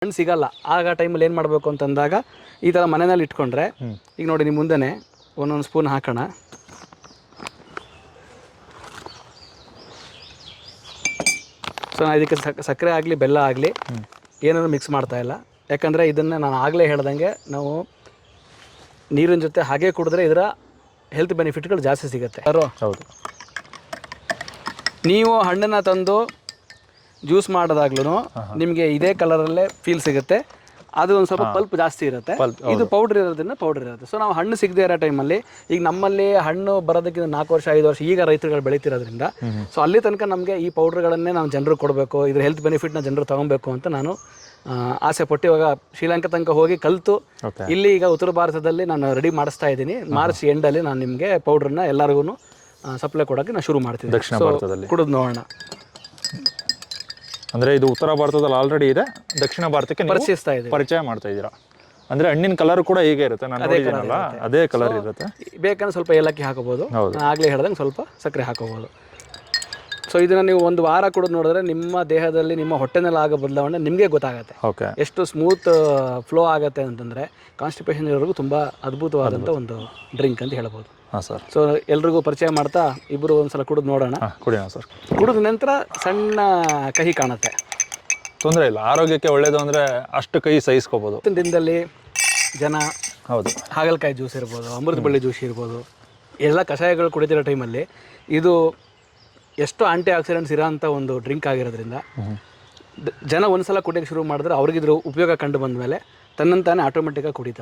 ಹಣ್ಣು ಸಿಗಲ್ಲ. ಆಗ ಟೈಮಲ್ಲಿ ಏನು ಮಾಡಬೇಕು ಅಂತಂದಾಗ ಈ ಥರ ಮನೆಯಲ್ಲಿ ಇಟ್ಕೊಂಡ್ರೆ, ಈಗ ನೋಡಿ ನಿಮ್ಮ ಮುಂದೆನೇ ಒಂದೊಂದು ಸ್ಪೂನ್ ಹಾಕೋಣ. ಸೊ ನಾನು ಇದಕ್ಕೆ ಸಕ್ಕರೆ ಆಗಲಿ ಬೆಲ್ಲ ಆಗಲಿ ಏನಾದರೂ ಮಿಕ್ಸ್ ಮಾಡ್ತಾ ಇಲ್ಲ. ಯಾಕಂದರೆ ಇದನ್ನು ನಾನು ಆಗಲೇ ಹೇಳ್ದಂಗೆ ನಾವು ನೀರಿನ ಜೊತೆ ಹಾಗೆ ಕುಡಿದ್ರೆ ಇದರ ಹೆಲ್ತ್ ಬೆನಿಫಿಟ್ಗಳು ಜಾಸ್ತಿ ಸಿಗುತ್ತೆ. ಹೌದು. ನೀವು ಹಣ್ಣನ್ನು ತಂದು ಜ್ಯೂಸ್ ಮಾಡೋದಾಗ್ಲೂ ನಿಮಗೆ ಇದೇ ಕಲರಲ್ಲೇ ಫೀಲ್ ಸಿಗುತ್ತೆ. ಅದು ಒಂದು ಸ್ವಲ್ಪ ಪಲ್ಪ್ ಜಾಸ್ತಿ ಇರುತ್ತೆ, ಇದು ಪೌಡ್ರ್ ಇರೋದ್ರಿಂದ ಪೌಡ್ರ್ ಇರುತ್ತೆ. ಸೊ ನಾವು ಹಣ್ಣು ಸಿಗದೇ ಇರೋ ಟೈಮಲ್ಲಿ, ಈಗ ನಮ್ಮಲ್ಲಿ ಹಣ್ಣು ಬರೋದಕ್ಕಿಂತ 4 ವರ್ಷ 5 ವರ್ಷ ಈಗ ರೈತರುಗಳು ಬೆಳೀತಿರೋದ್ರಿಂದ, ಸೊ ಅಲ್ಲಿ ತನಕ ನಮಗೆ ಈ ಪೌಡ್ರ್ಗಳನ್ನೇ ನಾವು ಜನರಿಗೆ ಕೊಡಬೇಕು, ಇದ್ರ ಹೆಲ್ತ್ ಬೆನಿಫಿಟ್ನ ಜನರು ತೊಗೊಬೇಕು ಅಂತ ನಾನು ಆಸೆ ಪಟ್ಟು ಇವಾಗ ಶ್ರೀಲಂಕಾ ತನಕ ಹೋಗಿ ಕಲಿತು ಇಲ್ಲಿ ಈಗ ಉತ್ತರ ಭಾರತದಲ್ಲಿ ನಾನು ರೆಡಿ ಮಾಡಿಸ್ತಾ ಇದ್ದೀನಿ. ಮಾರ್ಚ್ ಎಂಡಲ್ಲಿ ನಾನು ನಿಮಗೆ ಪೌಡ್ರನ್ನ ಎಲ್ಲರಿಗೂ ಸಪ್ಲೈ ಕೊಡೋಕ್ಕೆ ನಾನು ಶುರು ಮಾಡ್ತೀನಿ. ದಕ್ಷಿಣ ಭಾರತದಲ್ಲಿ ಕುಡಿದು ನೋಡೋಣ. ಅಂದರೆ ಇದು ಉತ್ತರ ಭಾರತದಲ್ಲಿ ಆಲ್ರೆಡಿ ಇದೆ, ದಕ್ಷಿಣ ಭಾರತಕ್ಕೆ ಪರಿಚಯ ಮಾಡ್ತಾ ಇದ್ದೀರಾ. ಅಂದರೆ ಹಣ್ಣಿನ ಕಲರ್ ಕೂಡ ಹೀಗೆ ಇರುತ್ತೆ, ನಾನು ನೋಡಿದ್ದೀನಲ್ಲ ಅದೇ ಕಲರ್ ಇರುತ್ತೆ. ಬೇಕಂದ್ರೆ ಸ್ವಲ್ಪ ಏಲಕ್ಕಿ ಹಾಕೋಬೋದು, ಆಗಲೇ ಹೇಳ್ದಂಗೆ ಸ್ವಲ್ಪ ಸಕ್ಕರೆ ಹಾಕೋಬೋದು. ಸೊ ಇದನ್ನು ನೀವು ಒಂದು ವಾರ ಕುಡಿದು ನೋಡಿದ್ರೆ ನಿಮ್ಮ ದೇಹದಲ್ಲಿ ನಿಮ್ಮ ಹೊಟ್ಟೆನಲ್ಲಿ ಆಗೋ ಬದಲಾವಣೆ ನಿಮಗೆ ಗೊತ್ತಾಗುತ್ತೆ. ಎಷ್ಟು ಸ್ಮೂತ್ ಫ್ಲೋ ಆಗುತ್ತೆ ಅಂತಂದರೆ ಕಾನ್ಸ್ಟಿಪೇಷನ್ ಇರೋರಿಗೂ ತುಂಬ ಅದ್ಭುತವಾದಂಥ ಒಂದು ಡ್ರಿಂಕ್ ಅಂತ ಹೇಳ್ಬೋದು. ಹಾಂ ಸರ್. ಸೊ ಎಲ್ರಿಗೂ ಪರಿಚಯ ಮಾಡ್ತಾ ಇಬ್ಬರು ಒಂದ್ಸಲ ಕುಡಿದು ನೋಡೋಣ. ಕುಡಿಯೋಣ ಸರ್. ಕುಡಿದ ನಂತರ ಸಣ್ಣ ಕಹಿ ಕಾಣುತ್ತೆ, ತೊಂದರೆ ಇಲ್ಲ, ಆರೋಗ್ಯಕ್ಕೆ ಒಳ್ಳೇದು. ಅಂದರೆ ಅಷ್ಟು ಕಹಿ ಸಹಿಸ್ಕೋಬೋದು. ದಿನದಲ್ಲಿ ಜನ ಹೌದು ಹಾಗಲಕಾಯಿ ಜ್ಯೂಸ್ ಇರ್ಬೋದು, ಅಮೃತ ಬಳ್ಳಿ ಜ್ಯೂಸ್ ಇರ್ಬೋದು, ಎಲ್ಲ ಕಷಾಯಗಳು ಕುಡಿತಿರೋ ಟೈಮಲ್ಲಿ ಇದು ಎಷ್ಟು ಆಂಟಿ ಆಕ್ಸಿಡೆಂಟ್ಸ್ ಇರೋಂಥ ಒಂದು ಡ್ರಿಂಕ್ ಆಗಿರೋದ್ರಿಂದ ಜನ ಒಂದ್ಸಲ ಕುಡಿಯೋಕ್ಕೆ ಶುರು ಮಾಡಿದ್ರೆ ಅವ್ರಿಗಿದ್ರ ಉಪಯೋಗ ಕಂಡು ಬಂದ ಮೇಲೆ ತನ್ನಂತಾನೆ ಆಟೋಮೆಟಿಕ್ಕಾಗಿ ಕುಡಿತಾರೆ.